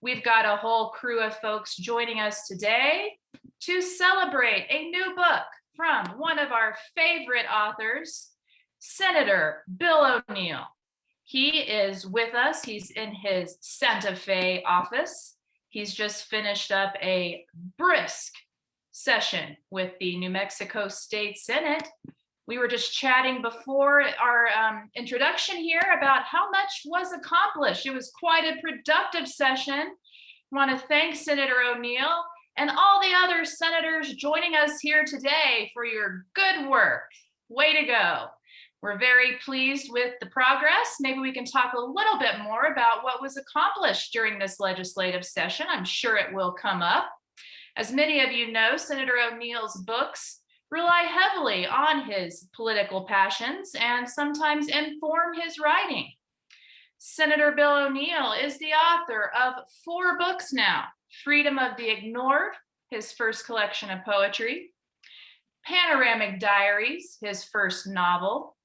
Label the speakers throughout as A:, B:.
A: We've got a whole crew of folks joining us today to celebrate a new book from one of our favorite authors, Senator Bill O'Neill. He is with us. He's in his Santa Fe office. He's just finished up a brisk session with the New Mexico State Senate. We were just chatting before our introduction here about how much was accomplished. It was quite a productive session. I want to thank Senator O'Neill and all the other senators joining us here today for your good work. Way to go. We're very pleased with the progress. Maybe we can talk a little bit more about what was accomplished during this legislative session. I'm sure it will come up. As many of you know, Senator O'Neill's books rely heavily on his political passions and sometimes inform his writing. Senator Bill O'Neill is the author of 4 books now: Freedom of the Ignored, his first collection of poetry; Panoramic Diaries, his first novel;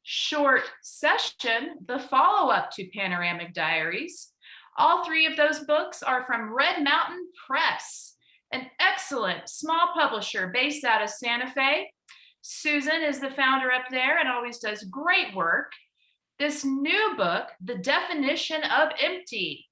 A: Short Session, the follow-up to Panoramic Diaries. All 3 of those books are from Red Mountain Press, an excellent small publisher based out of Santa Fe. Susan is the founder up there and always does great work. This new book, The Definition of Empty,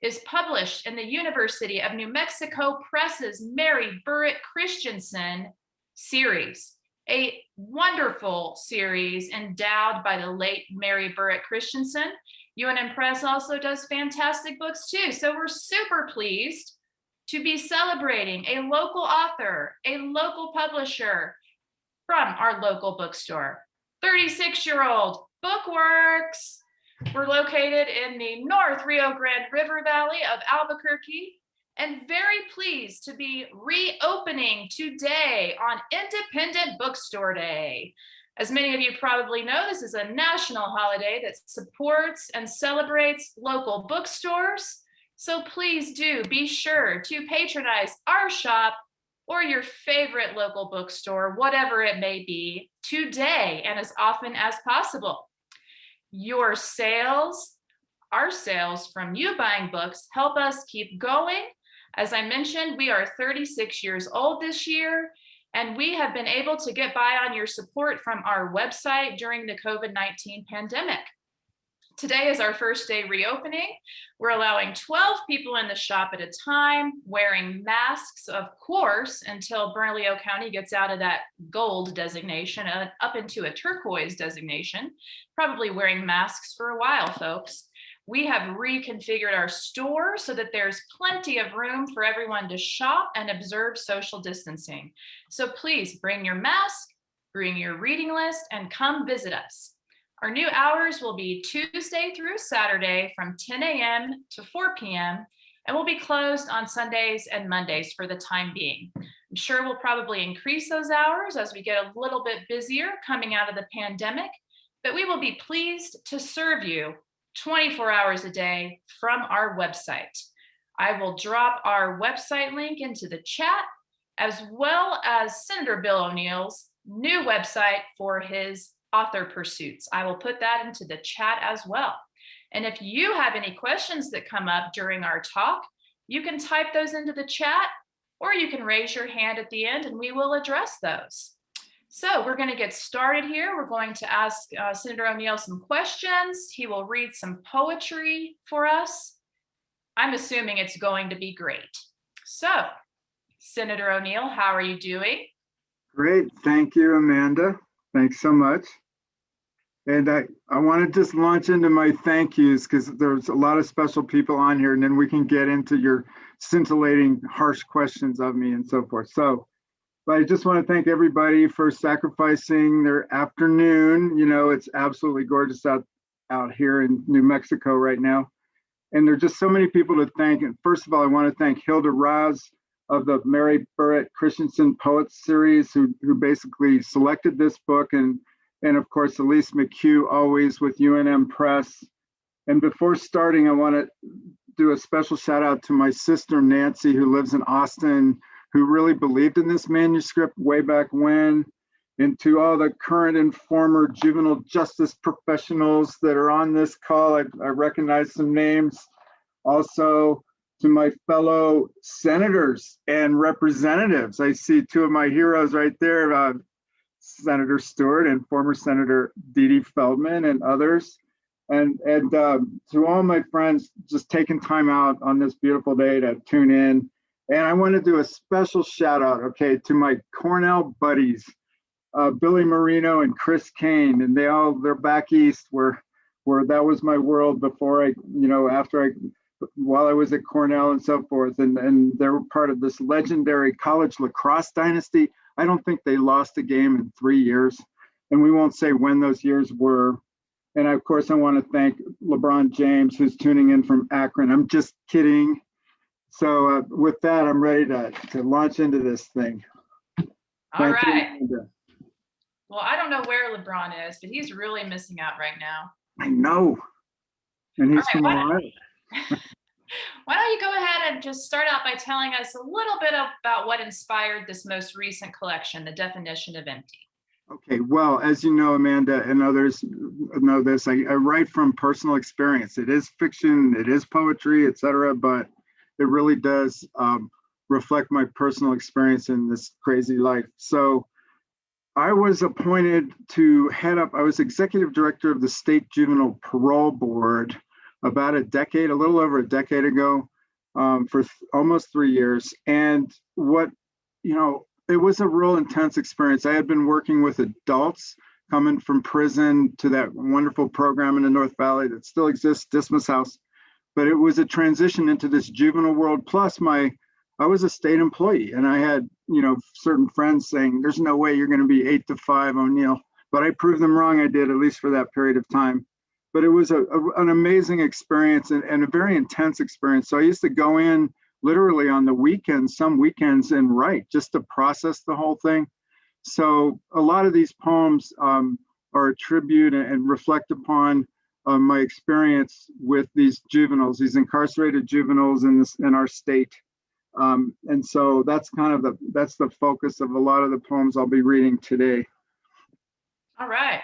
A: is published in the University of New Mexico Press's Mary Burritt Christensen series, a wonderful series endowed by the late Mary Burritt Christensen. UNM Press also does fantastic books too. So we're super pleased to be celebrating a local author, a local publisher from our local bookstore, 36-year-old Bookworks. We're located in the North Rio Grande River Valley of Albuquerque, and very pleased to be reopening today on Independent Bookstore Day. As many of you probably know, this is a national holiday that supports and celebrates local bookstores. So please do be sure to patronize our shop or your favorite local bookstore, whatever it may be, today and as often as possible. Your sales, our sales from you buying books, help us keep going. As I mentioned, we are 36 years old this year, and we have been able to get by on your support from our website during the COVID-19 pandemic. Today is our first day reopening. We're allowing 12 people in the shop at a time, wearing masks, of course, until Bernalillo County gets out of that gold designation up into a turquoise designation. Probably wearing masks for a while, folks. We have reconfigured our store so that there's plenty of room for everyone to shop and observe social distancing. So please bring your mask, bring your reading list, and come visit us. Our new hours will be Tuesday through Saturday from 10 a.m. to 4 p.m. and we'll be closed on Sundays and Mondays for the time being. I'm sure we'll probably increase those hours as we get a little bit busier coming out of the pandemic, but we will be pleased to serve you 24 hours a day from our website. I will drop our website link into the chat, as well as Senator Bill O'Neill's new website for his author pursuits. I will put that into the chat as well. And if you have any questions that come up during our talk, you can type those into the chat, or you can raise your hand at the end and we will address those. So we're going to get started here. We're going to ask Senator O'Neill some questions. He will read some poetry for us. I'm assuming it's going to be great. So, Senator O'Neill, how are you doing?
B: Great. Thank you, Amanda. Thanks so much. And I want to just launch into my thank yous because there's a lot of special people on here, and then we can get into your scintillating, harsh questions of me and so forth. So, but I just want to thank everybody for sacrificing their afternoon. You know, it's absolutely gorgeous out here in New Mexico right now. And there's just so many people to thank. And first of all, I want to thank Hilda Raz of the Mary Burritt Christensen Poets Series, who basically selected this book, and of course, Elise McHugh, always with UNM Press. And before starting, I want to do a special shout out to my sister, Nancy, who lives in Austin, who really believed in this manuscript way back when, and to all the current and former juvenile justice professionals that are on this call. I recognize some names. Also to my fellow senators and representatives. I see two of my heroes right there, Senator Stewart and former Senator Dee Dee Feldman and others. And to all my friends just taking time out on this beautiful day to tune in. And I want to do a special shout out, okay, to my Cornell buddies, Billy Marino and Chris Kane, and they're back east where that was my world before while I was at Cornell and so forth. And they were part of this legendary college lacrosse dynasty. I don't think they lost a game in 3 years, and we won't say when those years were. And of course, I want to thank LeBron James, who's tuning in from Akron. I'm just kidding. So with that, I'm ready to launch into this thing.
A: All right. Well, I don't know where LeBron is, but he's really missing out right now.
B: I know. And he's from Ohio.
A: Why don't you go ahead and just start out by telling us a little bit about what inspired this most recent collection, The Definition of Empty.
B: Okay, well, as you know, Amanda and others know this, I write from personal experience. It is fiction, it is poetry, etc., but it really does reflect my personal experience in this crazy life. So I was appointed to I was executive director of the State Juvenile Parole Board about a little over a decade ago, for almost 3 years. And it was a real intense experience. I had been working with adults coming from prison to that wonderful program in the North Valley that still exists, Dismas House. But it was a transition into this juvenile world. Plus, I was a state employee, and I had, certain friends saying, "There's no way you're going to be 8 to 5, O'Neill." But I proved them wrong. I did, at least for that period of time. But it was an amazing experience and a very intense experience. So I used to go in literally on the weekends, some weekends, and write just to process the whole thing. So a lot of these poems are a tribute and reflect upon my experience with these juveniles, these incarcerated juveniles in our state. And so that's that's the focus of a lot of the poems I'll be reading today.
A: All right.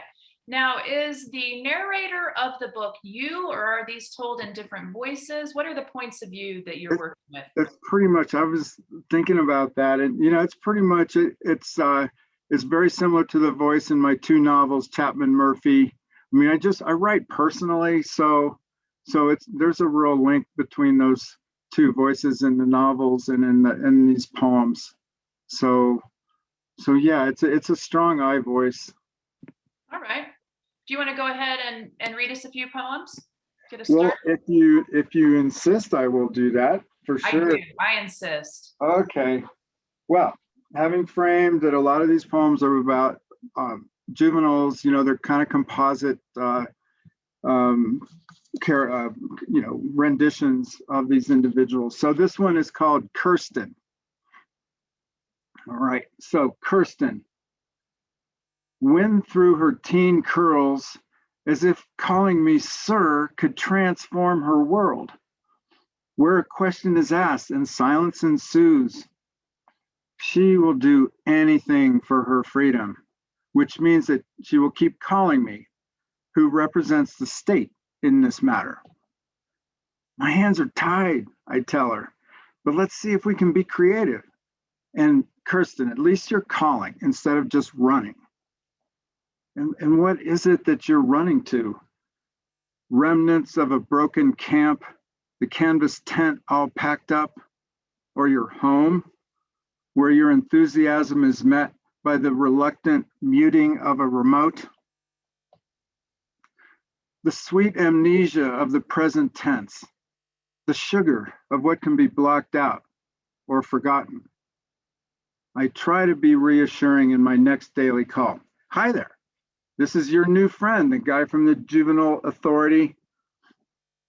A: Now, is the narrator of the book you, or are these told in different voices? What are the points of view that you're working with?
B: It's pretty much, I was thinking about that, and it's pretty much, it's very similar to the voice in my 2 novels, Chapman Murphy. I mean, I write personally, so there's a real link between those 2 voices in the novels and in these poems. So yeah, it's a strong I voice.
A: All right. Do you want to go ahead and read us a few poems? Get us started?
B: Well, if you insist, I will do that for sure.
A: I do. I insist.
B: Okay. Well, having framed that a lot of these poems are about juveniles, they're kind of composite renditions of these individuals. So this one is called Kirsten. All right. So Kirsten, wind through her teen curls, as if calling me sir could transform her world. Where a question is asked and silence ensues, she will do anything for her freedom, which means that she will keep calling me, who represents the state in this matter. My hands are tied, I tell her, but let's see if we can be creative. And Kirsten, at least you're calling instead of just running. And what is it that you're running to? Remnants of a broken camp, the canvas tent all packed up, or your home, where your enthusiasm is met by the reluctant muting of a remote? The sweet amnesia of the present tense, the sugar of what can be blocked out or forgotten. I try to be reassuring in my next daily call. Hi there. This is your new friend, the guy from the Juvenile Authority.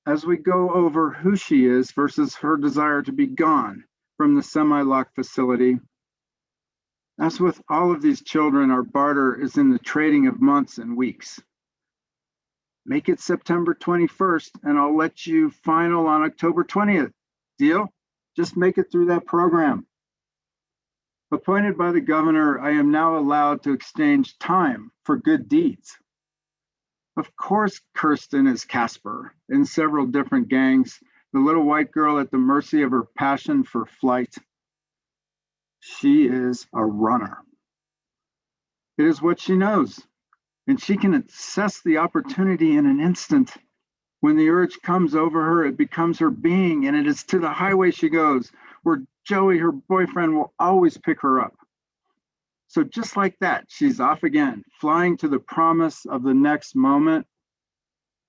B: As we go over who she is versus her desire to be gone from the semi-locked facility. As with all of these children, our barter is in the trading of months and weeks. Make it September 21st, and I'll let you final on October 20th. Deal? Just make it through that program. Appointed by the governor, I am now allowed to exchange time for good deeds. Of course, Kirsten is Casper in several different gangs, the little white girl at the mercy of her passion for flight. She is a runner. It is what she knows, and she can assess the opportunity in an instant. When the urge comes over her, it becomes her being, and it is to the highway she goes, where Joey, her boyfriend, will always pick her up. So just like that, she's off again, flying to the promise of the next moment,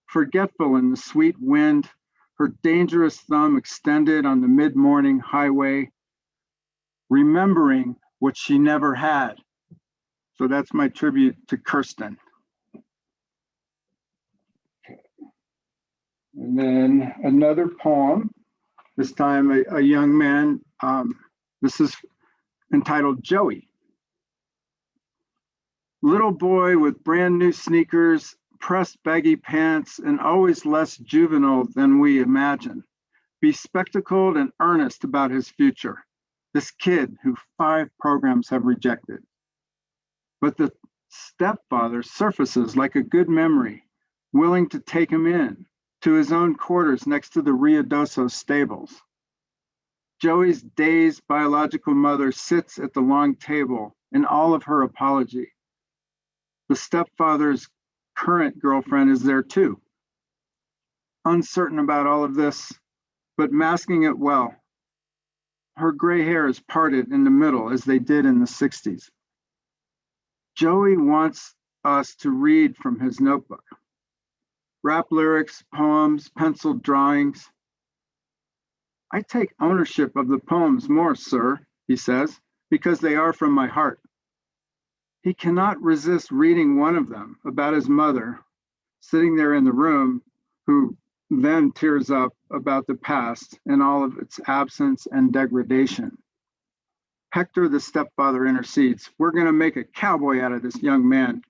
B: forgetful in the sweet wind, her dangerous thumb extended on the mid-morning highway, remembering what she never had. So that's my tribute to Kirsten. And then another poem, this time a young man. This is entitled Joey. Little boy with brand new sneakers, pressed baggy pants, and always less juvenile than we imagine. Bespectacled and earnest about his future. This kid who 5 programs have rejected. But the stepfather surfaces like a good memory, willing to take him in to his own quarters next to the Ruidoso stables. Joey's dazed biological mother sits at the long table in all of her apology. The stepfather's current girlfriend is there too, uncertain about all of this, but masking it well. Her gray hair is parted in the middle as they did in the 60s. Joey wants us to read from his notebook. Rap lyrics, poems, penciled drawings. I take ownership of the poems more, sir, he says, because they are from my heart. He cannot resist reading one of them about his mother, sitting there in the room, who then tears up about the past and all of its absence and degradation. Hector, the stepfather, intercedes. We're going to make a cowboy out of this young man.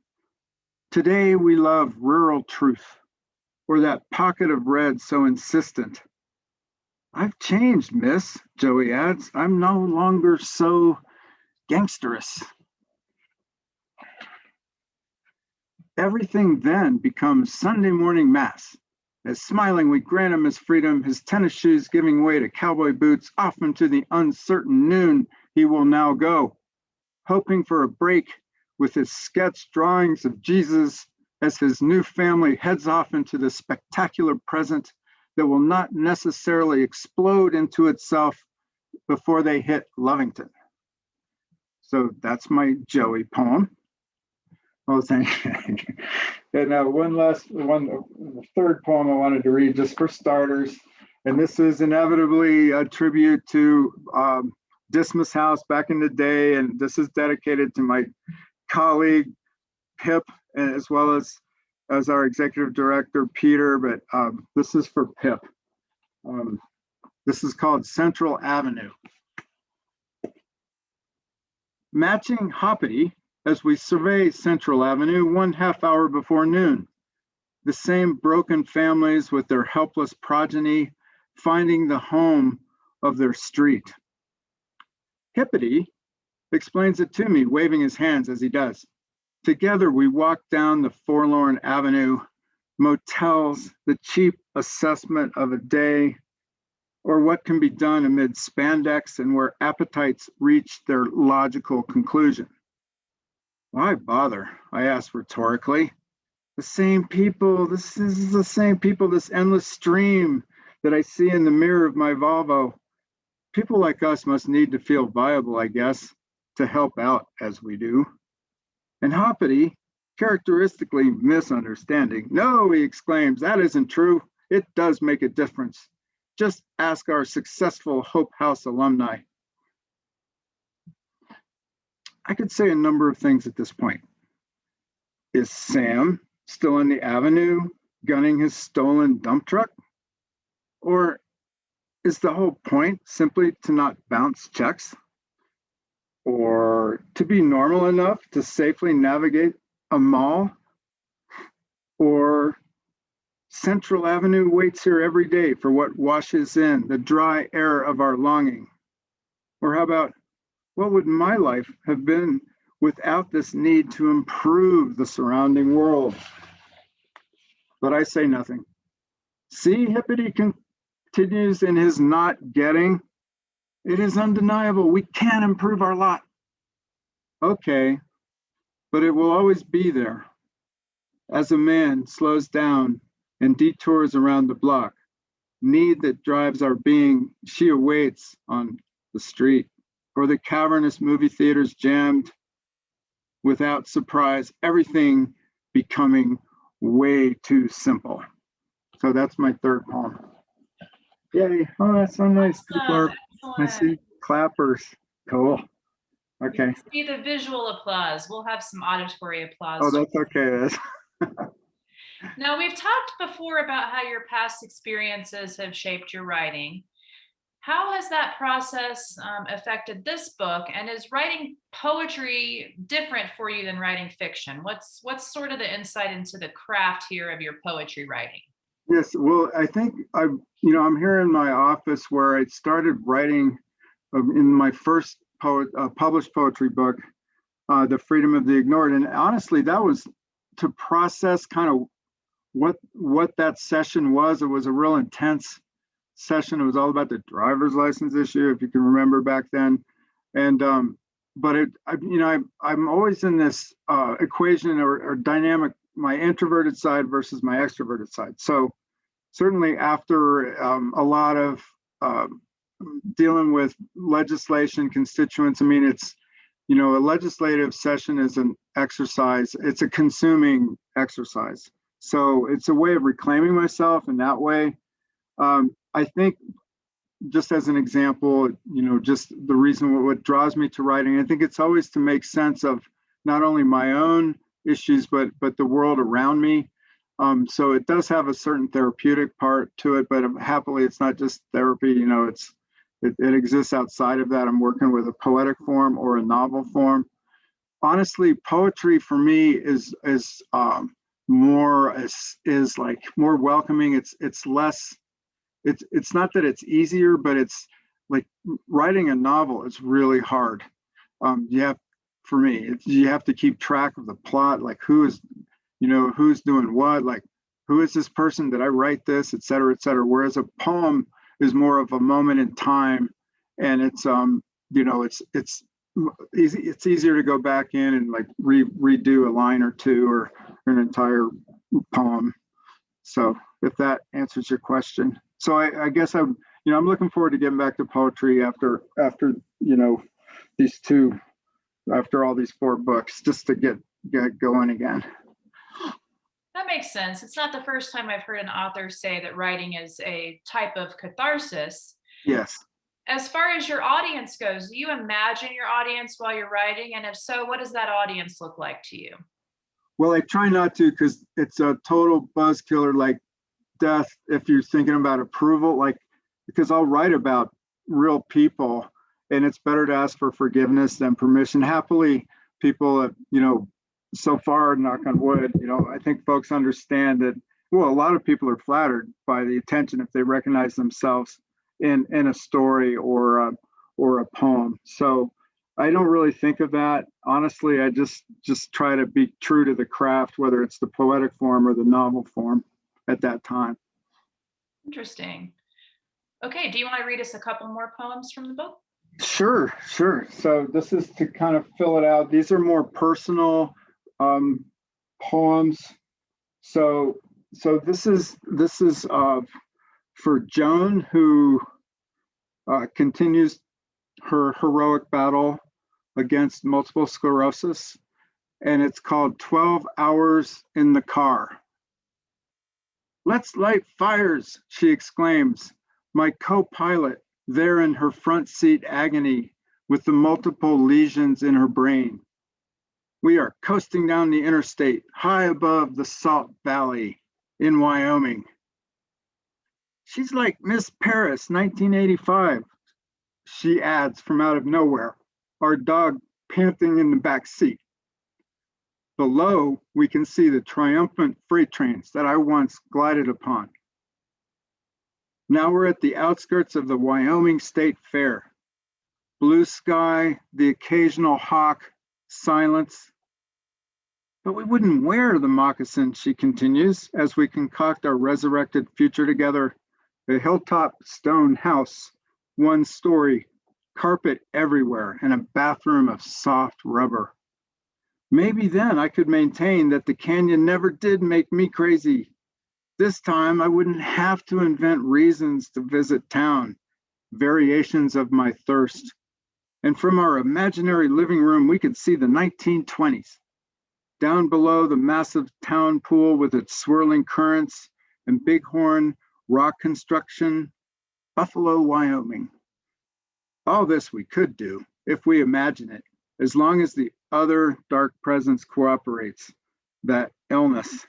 B: Today we love rural truth, or that pocket of red so insistent. I've changed, miss, Joey adds. I'm no longer so gangsterous. Everything then becomes Sunday morning mass. As smiling we grant him his freedom, his tennis shoes giving way to cowboy boots, off into the uncertain noon he will now go, hoping for a break with his sketch drawings of Jesus as his new family heads off into the spectacular present that will not necessarily explode into itself before they hit Lovington. So that's my Joey poem. Oh, thank you. And the third poem I wanted to read just for starters. And this is inevitably a tribute to Dismas House back in the day. And this is dedicated to my colleague, Pip, as well as our executive director, Peter. But this is for Pip. This is called Central Avenue. Matching hoppity as we survey Central Avenue 1/2 hour before noon. The same broken families with their helpless progeny finding the home of their street. Hippity explains it to me, waving his hands as he does. Together we walk down the forlorn avenue, motels, the cheap assessment of a day, or what can be done amid spandex and where appetites reach their logical conclusion. Why bother? I asked rhetorically. The same people, this is the same people, this endless stream that I see in the mirror of my Volvo. People like us must need to feel viable, I guess, to help out as we do. And Hoppity, characteristically misunderstanding, no, he exclaims, that isn't true. It does make a difference. Just ask our successful Hope House alumni. I could say a number of things at this point. Is Sam still on the avenue gunning his stolen dump truck? Or is the whole point simply to not bounce checks? Or to be normal enough to safely navigate a mall? Or Central Avenue waits here every day for what washes in the dry air of our longing? Or how about, what would my life have been without this need to improve the surrounding world? But I say nothing. See, Hippity continues in his not getting, it is undeniable we can improve our lot. Okay, but it will always be there. As a man slows down and detours around the block, need that drives our being, she awaits on the street, or the cavernous movie theaters jammed without surprise, everything becoming way too simple. So that's my third poem. Yay, oh, that's so nice. People are, I see clappers, cool. Okay.
A: See the visual applause. We'll have some auditory applause.
B: Oh, that's okay.
A: Now, we've talked before about how your past experiences have shaped your writing. How has that process affected this book? And is writing poetry different for you than writing fiction? What's sort of the insight into the craft here of your poetry writing?
B: Yes, well, I think I'm here in my office where I started writing in my first published poetry book, The Freedom of the Ignored. And honestly, that was to process kind of what that session was. It was a real intense session. It was all about the driver's license issue, if you can remember back then. And but I'm always in this equation or dynamic, my introverted side versus my extroverted side. So certainly after a lot of dealing with legislation, constituents, I mean, it's, a legislative session is an exercise. It's a consuming exercise. So it's a way of reclaiming myself in that way. I think just as an example, just the reason what draws me to writing, I think it's always to make sense of not only my own issues, but the world around me. So it does have a certain therapeutic part to it, but happily it's not just therapy, it exists outside of that. I'm working with a poetic form or a novel form. Honestly, poetry for me is more welcoming. It's less, it's not that it's easier, but it's like writing a novel is really hard. You have to keep track of the plot, like who's doing what, like who is this person, did I write this, et cetera, et cetera. Whereas a poem is more of a moment in time, and it's it's easier to go back in and like redo a line or two or an entire poem. So if that answers your question. So I guess I'm looking forward to getting back to poetry after all these 4 books, just to get going again.
A: That makes sense. It's not the first time I've heard an author say that writing is a type of catharsis.
B: Yes.
A: As far as your audience goes, do you imagine your audience while you're writing? And if so, what does that audience look like to you?
B: Well, I try not to, because it's a total buzz killer, like death, if you're thinking about approval, because I'll write about real people, and it's better to ask for forgiveness than permission. Happily, people so far, knock on wood, I think folks understand that, well, a lot of people are flattered by the attention if they recognize themselves in a story or a poem. So I don't really think of that. Honestly, I just try to be true to the craft, whether it's the poetic form or the novel form at that time.
A: Interesting. Okay, do you want to read us a couple more poems from the book?
B: Sure. So this is to kind of fill it out. These are more personal poems. So this is for Joan, who continues her heroic battle against multiple sclerosis, and it's called 12 Hours in the Car. "Let's light fires," she exclaims, my co-pilot there in her front seat agony with the multiple lesions in her brain. We are coasting down the interstate, high above the Salt Valley in Wyoming. "She's like Miss Paris, 1985, she adds from out of nowhere, our dog panting in the back seat. Below, we can see the triumphant freight trains that I once glided upon. Now we're at the outskirts of the Wyoming State Fair. Blue sky, the occasional hawk, silence. But we wouldn't wear the moccasins," she continues, as we concoct our resurrected future together, A hilltop stone house, one story, carpet everywhere, and a bathroom of soft rubber. Maybe then I could maintain that the canyon never did make me crazy. This time I wouldn't have to invent reasons to visit town, variations of my thirst. And from our imaginary living room, we could see the 1920s. Down below, the massive town pool with its swirling currents and bighorn rock construction, Buffalo, Wyoming. All this we could do if we imagine it, as long as the other dark presence cooperates, that illness.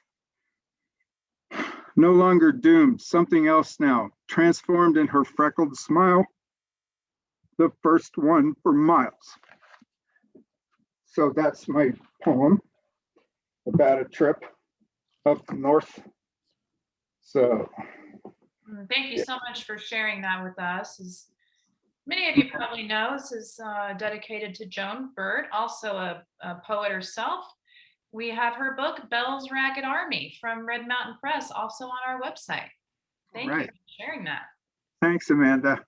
B: No longer doomed, something else now, transformed in her freckled smile, the first one for miles. So that's my poem about a trip up north. So
A: Thank you so much for sharing that with us. As many of you probably know, this is dedicated to Joan Bird, also a poet herself. We have her book, Bell's Ragged Army, from Red Mountain Press, also on our website. Thank you for sharing that.
B: Thanks, Amanda.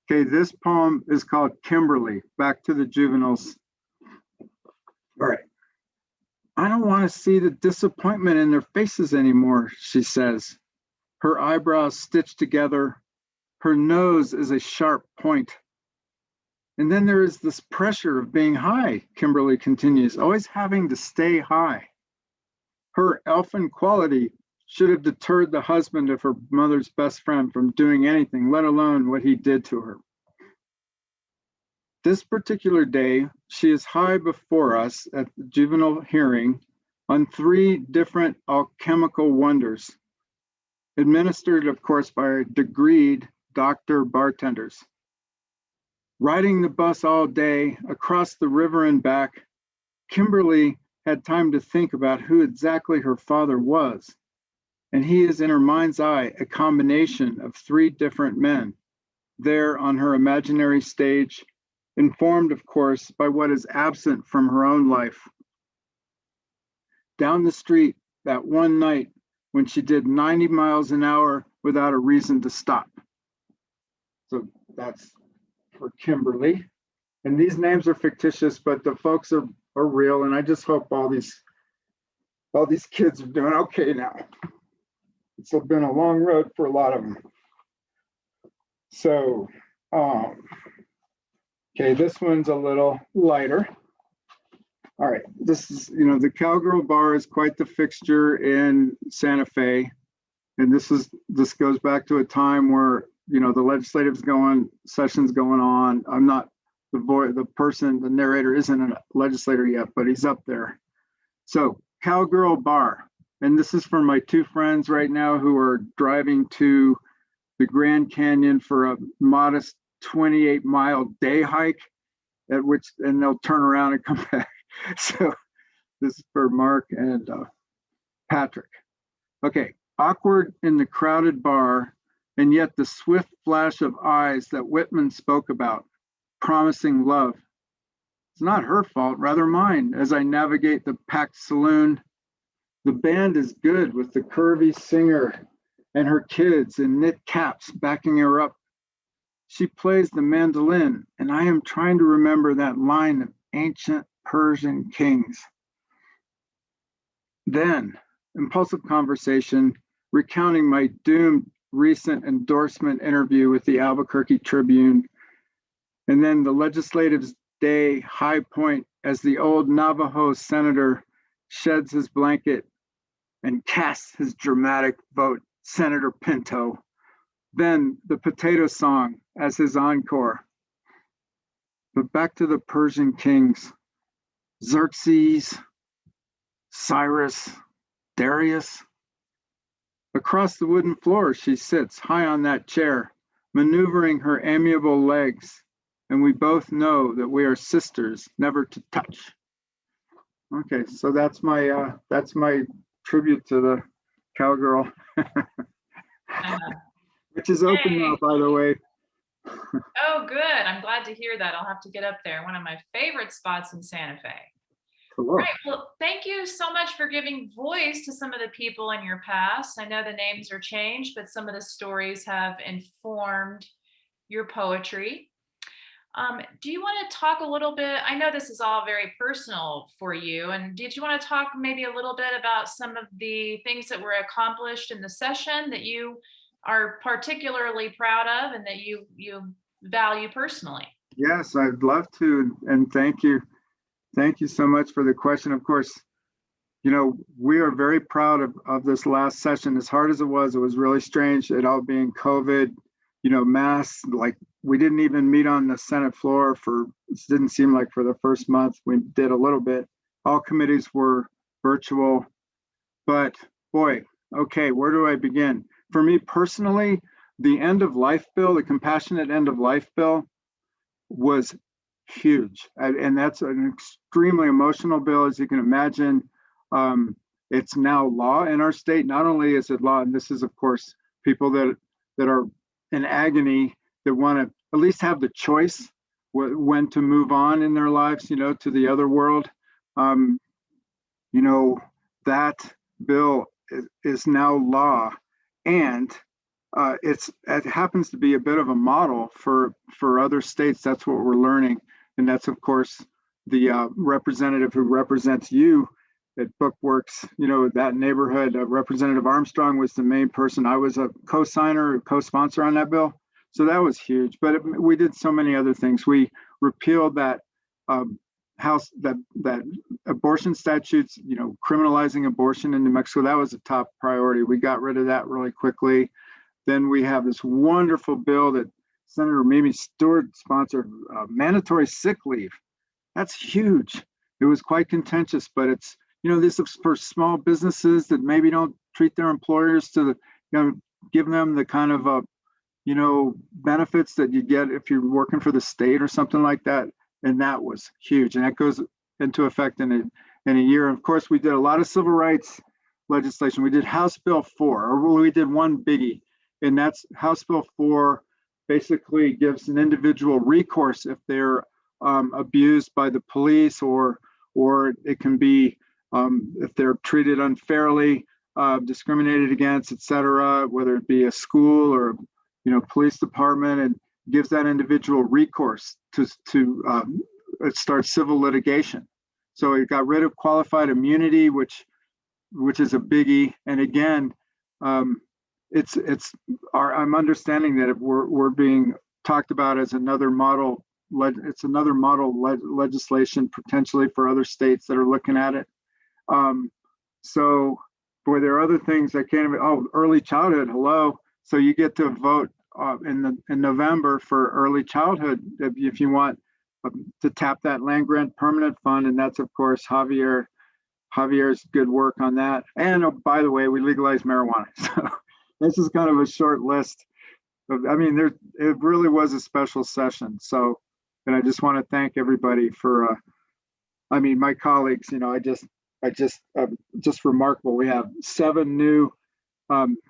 B: Okay, this poem is called Kimberly, back to the juveniles. All right. I don't want to see the disappointment in their faces anymore, she says. Her eyebrows stitched together. Her nose is a sharp point. And then there is this pressure of being high, Kimberly continues, always having to stay high. Her elfin quality should have deterred the husband of her mother's best friend from doing anything, let alone what he did to her. This particular day, she is high before us at the juvenile hearing on 3 different alchemical wonders, administered, of course, by degreed doctor bartenders. Riding the bus all day, across the river and back, Kimberly had time to think about who exactly her father was. And he is in her mind's eye a combination of 3 different men, there on her imaginary stage, informed, of course, by what is absent from her own life. Down the street that one night when she did 90 miles an hour without a reason to stop. So that's for Kimberly. And these names are fictitious, but the folks are real. And I just hope all these kids are doing okay now. It's been a long road for a lot of them. So, okay, this one's a little lighter. All right, this is, the Cowgirl Bar is quite the fixture in Santa Fe. And this goes back to a time where, the legislative session's going on. I'm not the narrator isn't a legislator yet, but he's up there. So Cowgirl Bar. And this is for my 2 friends right now who are driving to the Grand Canyon for a modest 28-mile day hike, and they'll turn around and come back. So this is for Mark and Patrick. Okay, awkward in the crowded bar, and yet the swift flash of eyes that Whitman spoke about, promising love. It's not her fault, rather mine, as I navigate the packed saloon. The band is good with the curvy singer and her kids in knit caps backing her up. She plays the mandolin, and I am trying to remember that line of ancient Persian kings. Then, impulsive conversation, recounting my doomed recent endorsement interview with the Albuquerque Tribune, and then the legislative day high point as the old Navajo senator sheds his blanket and casts his dramatic vote, Senator Pinto. Then the potato song as his encore. But back to the Persian kings, Xerxes, Cyrus, Darius. Across the wooden floor, she sits high on that chair, maneuvering her amiable legs, and we both know that we are sisters, never to touch. Okay, so that's my tribute to the cowgirl, which is open now, by the way.
A: Oh, good. I'm glad to hear that. I'll have to get up there. One of my favorite spots in Santa Fe.
B: Hello.
A: Right. Well, thank you so much for giving voice to some of the people in your past. I know the names are changed, but some of the stories have informed your poetry. Do you want to talk a little bit? I know this is all very personal for you. And did you want to talk maybe a little bit about some of the things that were accomplished in the session that you are particularly proud of and that you value personally?
B: Yes, I'd love to. And thank you. Thank you so much for the question. Of course, we are very proud of this last session. As hard as it was really strange. It all being COVID, masks, like we didn't even meet on the Senate floor it didn't seem like for the first month. We did a little bit. All committees were virtual, but boy, okay, where do I begin? For me personally, the end of life bill, the compassionate end of life bill was huge. And that's an extremely emotional bill, as you can imagine. It's now law in our state. Not only is it law, and this is, of course, people that are in agony, that want to at least have the choice when to move on in their lives, to the other world. That bill is now law, and it happens to be a bit of a model for other states. That's what we're learning, and that's, of course, the representative who represents you at Bookworks, that neighborhood. Representative Armstrong was the main person. I was a co-signer, co-sponsor on that bill, so that was huge. But we did so many other things. We repealed that house that abortion statutes, criminalizing abortion in New Mexico. That was a top priority. We got rid of that really quickly. Then we have this wonderful bill that Senator Mimi Stewart sponsored, mandatory sick leave. That's huge. It was quite contentious, but it's, this is for small businesses that maybe don't treat their employers to give them the kind of, benefits that you get if you're working for the state or something like that. And that was huge. And that goes into effect in a year. Of course, we did a lot of civil rights legislation. We did House Bill 4, or we did one biggie, and that's House Bill 4 basically gives an individual recourse if they're abused by the police, or it can be if they're treated unfairly, discriminated against, etc., whether it be a school or police department, and gives that individual recourse to start civil litigation. So it got rid of qualified immunity, which is a biggie. And again, I'm understanding that we're being talked about as another model. It's another model legislation potentially for other states that are looking at it. So, boy, there are other things I can't even. Oh, early childhood. Hello. So you get to vote in November for early childhood if you want to tap that land grant permanent fund, and that's, of course, Javier's good work on that. And by the way, we legalized marijuana. So this is kind of a short list. It really was a special session. So, and I just want to thank everybody for, my colleagues. Just remarkable. We have 7 new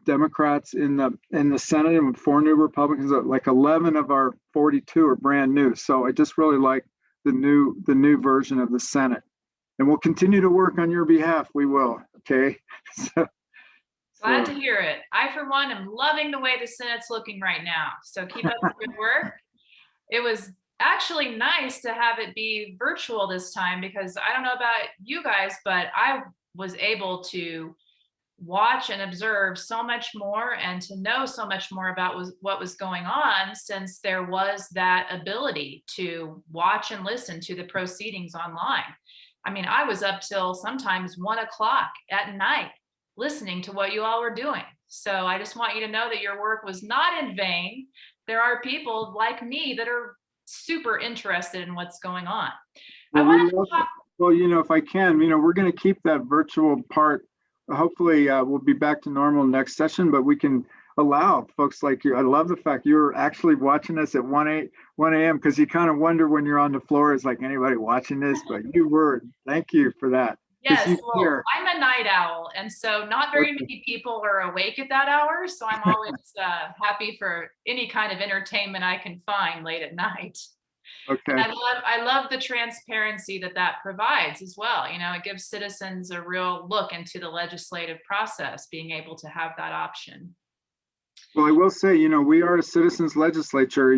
B: Democrats in the Senate, and 4 new Republicans. Like 11 of our 42 are brand new. So I just really like the new version of the Senate, and we'll continue to work on your behalf. We will. Okay.
A: Glad to hear it. I, for one, am loving the way the Senate's looking right now. So keep up the good work. It was actually nice to have it be virtual this time, because I don't know about you guys, but I was able to watch and observe so much more and to know so much more about what was going on, since there was that ability to watch and listen to the proceedings online. I was up till sometimes 1 o'clock at night listening to what you all were doing. So I just want you to know that your work was not in vain. There are people like me that are super interested in what's going on.
B: Well, if I can, we're going to keep that virtual part. Hopefully we'll be back to normal next session, but we can allow folks like you. I love the fact you're actually watching us at 1 a.m. because you kind of wonder when you're on the floor, is like anybody watching this, but you were. Thank you for that.
A: Yes, well, I'm a night owl, and so not very many people are awake at that hour. So I'm always happy for any kind of entertainment I can find late at night.
B: Okay.
A: I love the transparency that that provides as well. You know, it gives citizens a real look into the legislative process, being able to have that option.
B: Well, I will say, we are a citizens legislature,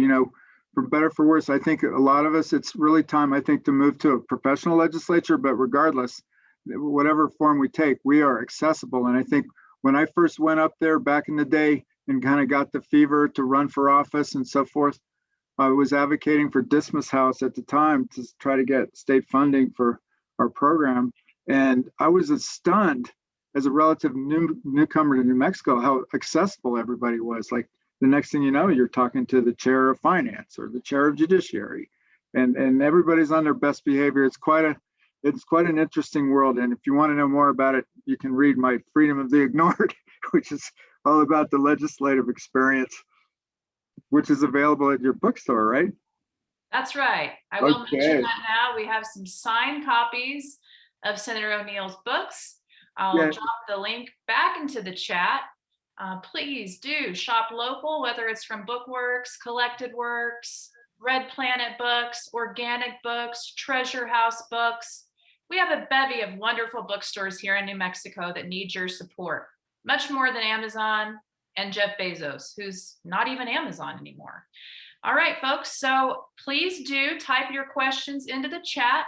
B: for better for worse. I think a lot of us, it's really time, I think, to move to a professional legislature, but regardless, whatever form we take, we are accessible. And I think when I first went up there back in the day and kind of got the fever to run for office and so forth, I was advocating for Dismas House at the time to try to get state funding for our program. And I was stunned as a relative newcomer to New Mexico, how accessible everybody was. Like the next thing you know, you're talking to the chair of finance or the chair of judiciary, and everybody's on their best behavior. It's quite an interesting world. And if you want to know more about it, you can read my Freedom of the Ignored, which is all about the legislative experience, which is available at your bookstore, right?
A: That's right. I will
B: Okay.
A: mention that now. We have some signed copies of Senator O'Neill's books. I'll
B: Yeah.
A: drop the link back into the chat. Please do shop local, whether it's from Bookworks, Collected Works, Red Planet Books, Organic Books, Treasure House Books. We have a bevy of wonderful bookstores here in New Mexico that need your support, much more than Amazon and Jeff Bezos, who's not even Amazon anymore. All right, folks, so please do type your questions into the chat.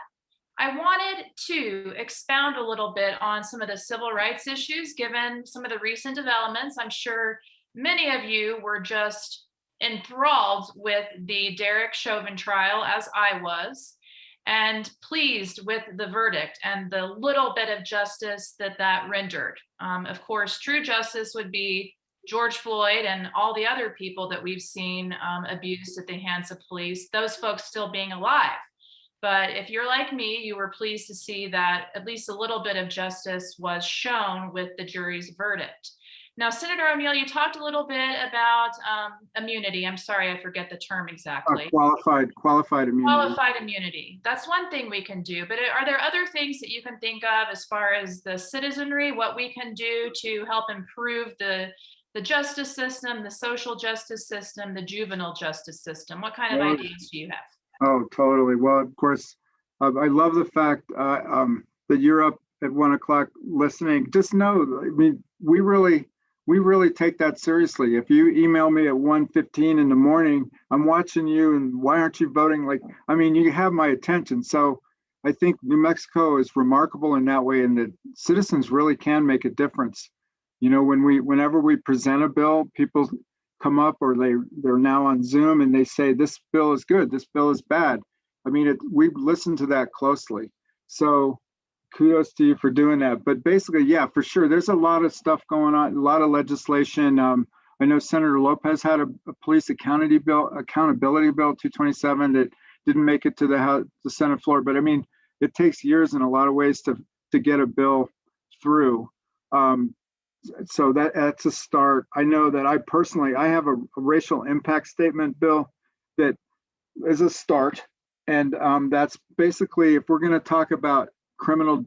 A: I wanted to expound a little bit on some of the civil rights issues, given some of the recent developments. I'm sure many of you were just enthralled with the Derek Chauvin trial, as I was, and pleased with the verdict and the little bit of justice that rendered. Of course, true justice would be George Floyd and all the other people that we've seen abused at the hands of police, those folks still being alive. But if you're like me, you were pleased to see that at least a little bit of justice was shown with the jury's verdict. Now, Senator O'Neill, you talked a little bit about immunity. I'm sorry, I forget the term exactly.
B: Qualified immunity.
A: Qualified immunity. That's one thing we can do, but are there other things that you can think of as far as the citizenry, what we can do to help improve the justice system, the social justice system, the juvenile justice system? What kind of ideas do you have?
B: Oh, totally. Well, of course, I love the fact that you're up at 1 o'clock listening. Just know, I mean, we really take that seriously. If you email me at 1:15 in the morning, I'm watching you, and why aren't you voting? You have my attention. So I think New Mexico is remarkable in that way, and that citizens really can make a difference. Whenever we present a bill, people come up, or they're now on Zoom, and they say, this bill is good, this bill is bad. We listen to that closely. So kudos to you for doing that. But basically, yeah, for sure, there's a lot of stuff going on, a lot of legislation. I know Senator Lopez had a police accountability bill 227 that didn't make it to the Senate floor. But it takes years in a lot of ways to get a bill through. So that's a start. I know that I have a racial impact statement bill that is a start. And that's basically, if we're going to talk about criminal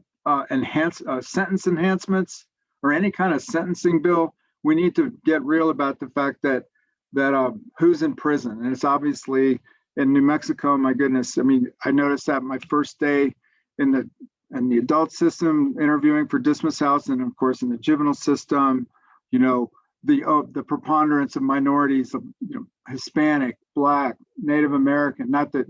B: sentence enhancements or any kind of sentencing bill, we need to get real about the fact that who's in prison. And it's obviously in New Mexico, my goodness. I noticed that my first day in the adult system, interviewing for Dismas House, and of course in the juvenile system, the preponderance of minorities, of Hispanic, Black, Native American. Not that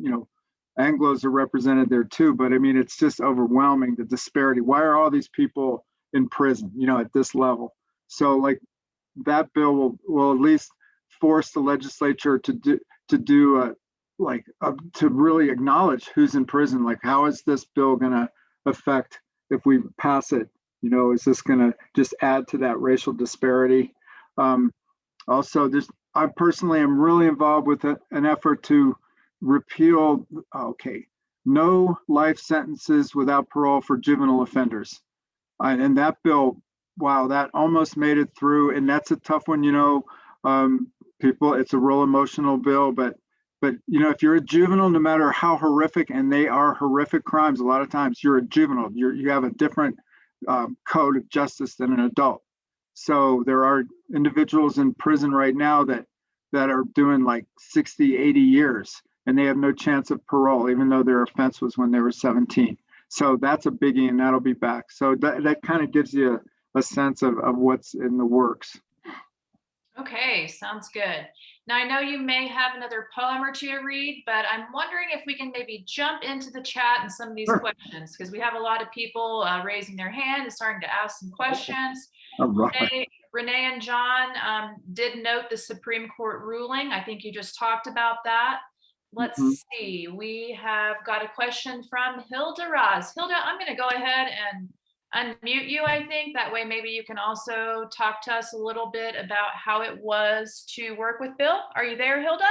B: Anglos are represented there too, but it's just overwhelming, the disparity. Why are all these people in prison, at this level? So that bill will at least force the legislature to really acknowledge who's in prison. Like, how is this bill going to affect if we pass it? Is this going to just add to that racial disparity? Also, I personally am really involved with an effort to repeal no life sentences without parole for juvenile offenders. And that bill, wow, that almost made it through. And that's a tough one, people, it's a real emotional bill, but if you're a juvenile, no matter how horrific, and they are horrific crimes, a lot of times you're a juvenile, you have a different code of justice than an adult. So there are individuals in prison right now that are doing 60, 80 years. and they have no chance of parole, even though their offense was when they were 17. So that's a biggie, and that'll be back. So that kind of gives you a sense of what's in the works.
A: Okay, sounds good. Now, I know you may have another poem or two to read, but I'm wondering if we can maybe jump into the chat and some of these
B: Sure.
A: questions, because we have a lot of people raising their hand and starting to ask some questions.
B: All right.
A: Renee and John did note the Supreme Court ruling. I think you just talked about that. Let's see. We have got a question from Hilda Raz. Hilda, I'm going to go ahead and unmute you, I think. That way, maybe you can also talk to us a little bit about how it was to work with Bill. Are you there, Hilda?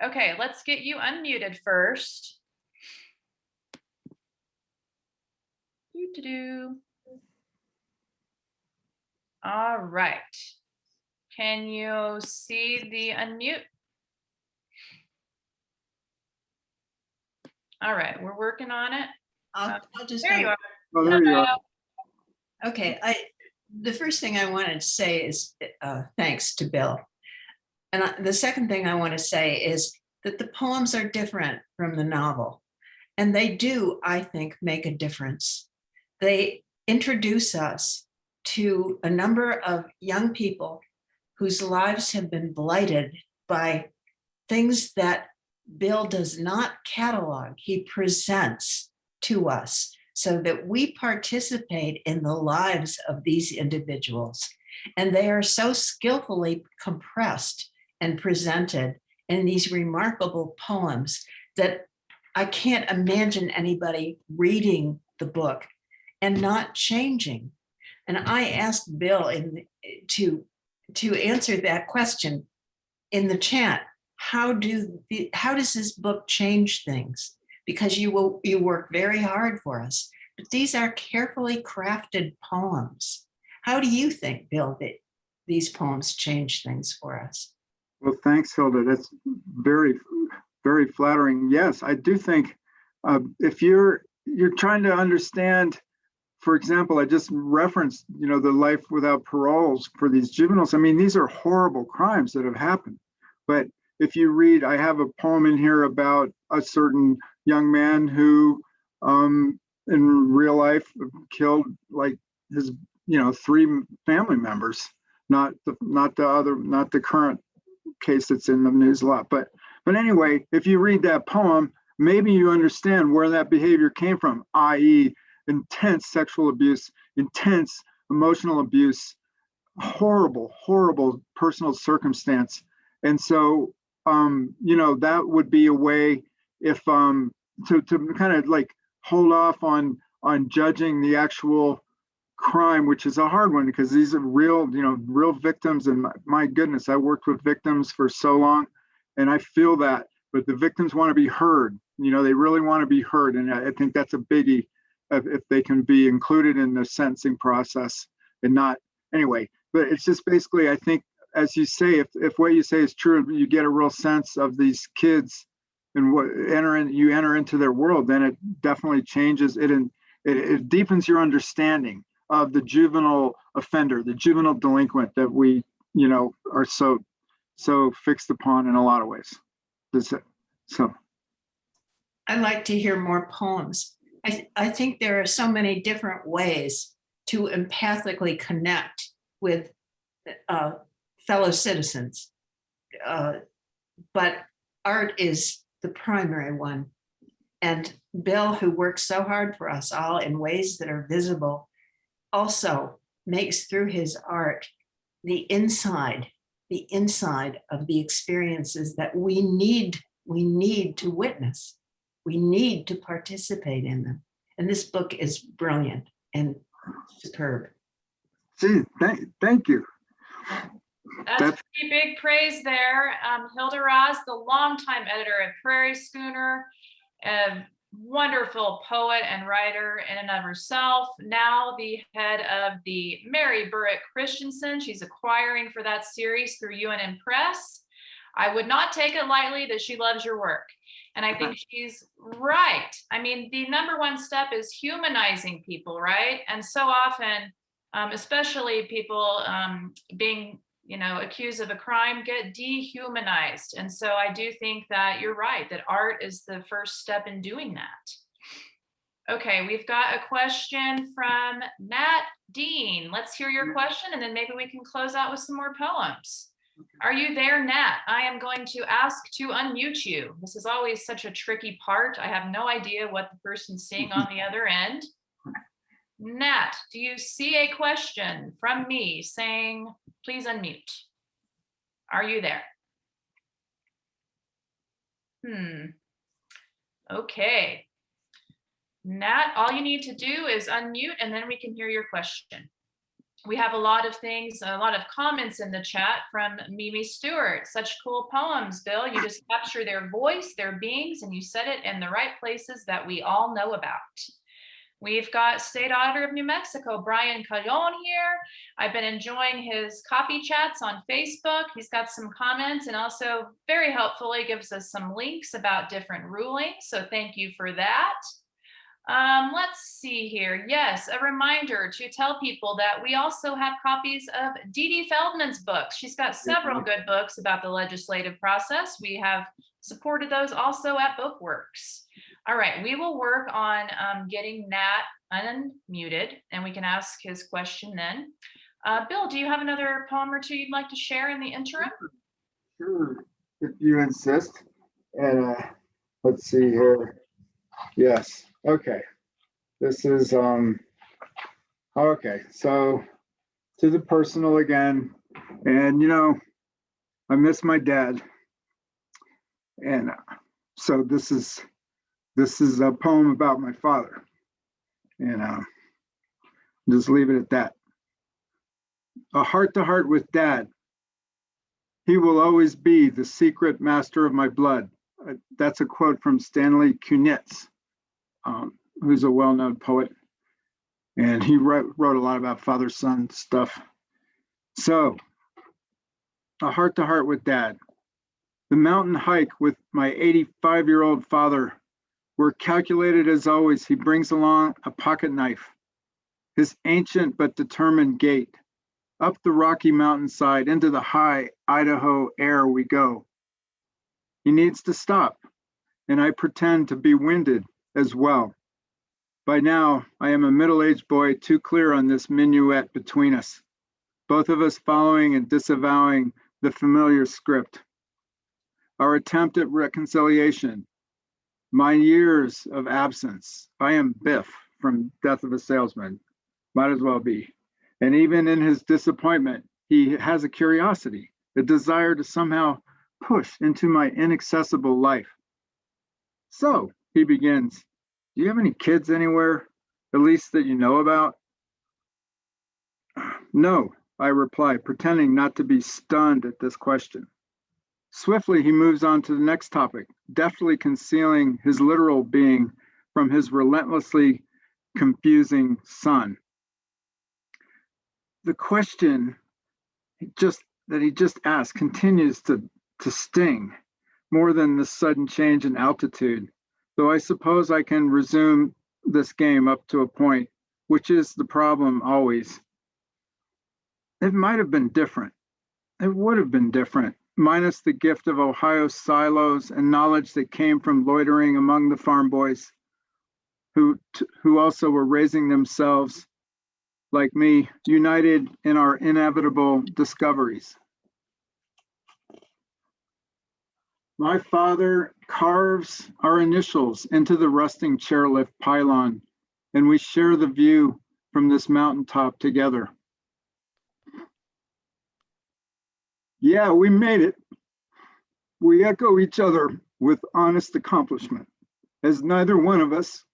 A: Okay, let's get you unmuted first. All right. Can you see the unmute? All right, we're working on it.
C: I'll just
A: There you are.
B: Oh, there you are.
C: Okay, the first thing I wanted to say is thanks to Bill. And the second thing I want to say is that the poems are different from the novel. And they do, I think, make a difference. They introduce us to a number of young people whose lives have been blighted by things that Bill does not catalog. He presents to us so that we participate in the lives of these individuals. And they are so skillfully compressed and presented in these remarkable poems that I can't imagine anybody reading the book and not changing. And I asked Bill to answer that question in the chat. How does this book change things? Because you work very hard for us, but these are carefully crafted poems. How do you think, Bill, that these poems change things for us?
B: Well, thanks, Hilda. That's very, very flattering. Yes, I do think if you're trying to understand, for example, I just referenced, the life without paroles for these juveniles. I mean, these are horrible crimes that have happened. But if you read, I have a poem in here about a certain young man who, in real life, killed like his, 3 family members, not the current case that's in the news a lot. But anyway, if you read that poem, maybe you understand where that behavior came from, i.e., intense sexual abuse, intense emotional abuse, horrible personal circumstance. And so, that would be a way if to kind of like hold off on judging the actual crime, which is a hard one because these are real victims. And my goodness, I worked with victims for so long, and I feel that. But the victims want to be heard. They really want to be heard, and I think that's a biggie if they can be included in the sentencing process and not anyway. But it's just basically, I think, as you say, if what you say is true, you get a real sense of these kids and you enter into their world, then it definitely changes it, and it deepens your understanding of the juvenile offender, the juvenile delinquent that we, are so fixed upon in a lot of ways. So
C: I'd like to hear more poems. I think there are so many different ways to empathically connect with fellow citizens, but art is the primary one. And Bill, who works so hard for us all in ways that are visible, also makes through his art the inside of the experiences that we need to witness. We need to participate in them. And this book is brilliant and superb.
B: Gee, thank you.
A: That's pretty big praise there. Hilda Raz, the longtime editor at Prairie Schooner, a wonderful poet and writer in and of herself, now the head of the Mary Burritt Christensen. She's acquiring for that series through UNM Press. I would not take it lightly that she loves your work. And I think she's right. I mean, the number one step is humanizing people, right? And so often, especially people being accused of a crime get dehumanized. And so I do think that you're right, that art is the first step in doing that. Okay, we've got a question from Nat Dean. Let's hear your question, and then maybe we can close out with some more poems. Are you there, Nat? I am going to ask to unmute you. This is always such a tricky part. I have no idea what the person's saying on the other end. Nat, do you see a question from me saying, please unmute? Are you there? Okay. Nat, all you need to do is unmute and then we can hear your question. We have a lot of things, a lot of comments in the chat from Mimi Stewart. Such cool poems, Bill. You just capture their voice, their beings, and you set it in the right places that we all know about. We've got State Auditor of New Mexico, Brian Callon here. I've been enjoying his copy chats on Facebook. He's got some comments and also very helpfully gives us some links about different rulings. So thank you for that. Let's see here. Yes, a reminder to tell people that we also have copies of Dee Dee Feldman's books. She's got several good books about the legislative process. We have supported those also at Bookworks. All right, we will work on getting Nat unmuted and we can ask his question then. Bill, do you have another poem or two you'd like to share in the interim?
B: Sure, if you insist. And let's see here. Yes, okay. This is, okay, so to the personal again. And, I miss my dad. And so this is a poem about my father, and just leave it at that. A heart-to-heart with Dad. He will always be the secret master of my blood. That's a quote from Stanley Kunitz, who's a well-known poet, and he wrote a lot about father-son stuff. So, a heart-to-heart with Dad. The mountain hike with my 85-year-old father. Where calculated as always, he brings along a pocket knife. His ancient but determined gait. Up the rocky mountainside into the high Idaho air we go. He needs to stop, and I pretend to be winded as well. By now, I am a middle-aged boy too clear on this minuet between us, both of us following and disavowing the familiar script. Our attempt at reconciliation. My years of absence. I am Biff from Death of a Salesman. Might as well be. And even in his disappointment, he has a curiosity, a desire to somehow push into my inaccessible life. So, he begins, do you have any kids anywhere, at least that you know about? No, I reply, pretending not to be stunned at this question. Swiftly, he moves on to the next topic, deftly concealing his literal being from his relentlessly confusing son. The question that he just asked continues to sting more than the sudden change in altitude, though I suppose I can resume this game up to a point, which is the problem always. It might have been different. It would have been different. Minus the gift of Ohio silos and knowledge that came from loitering among the farm boys who also were raising themselves, like me, united in our inevitable discoveries. My father carves our initials into the rusting chairlift pylon, and we share the view from this mountaintop together. Yeah, we made it. We echo each other with honest accomplishment, as neither one of us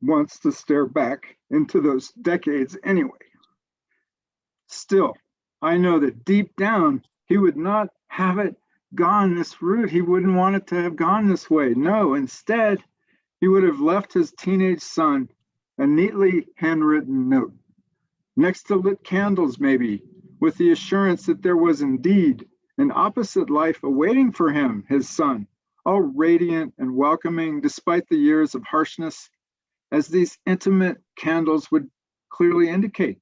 B: wants to stare back into those decades anyway. Still, I know that deep down, he would not have it gone this route. He wouldn't want it to have gone this way. No, instead, he would have left his teenage son a neatly handwritten note, next to lit candles maybe, with the assurance that there was indeed an opposite life awaiting for him, his son, all radiant and welcoming despite the years of harshness, as these intimate candles would clearly indicate.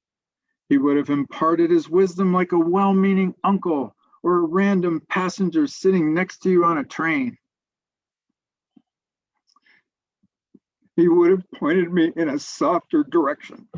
B: He would have imparted his wisdom like a well-meaning uncle or a random passenger sitting next to you on a train. He would have pointed me in a softer direction.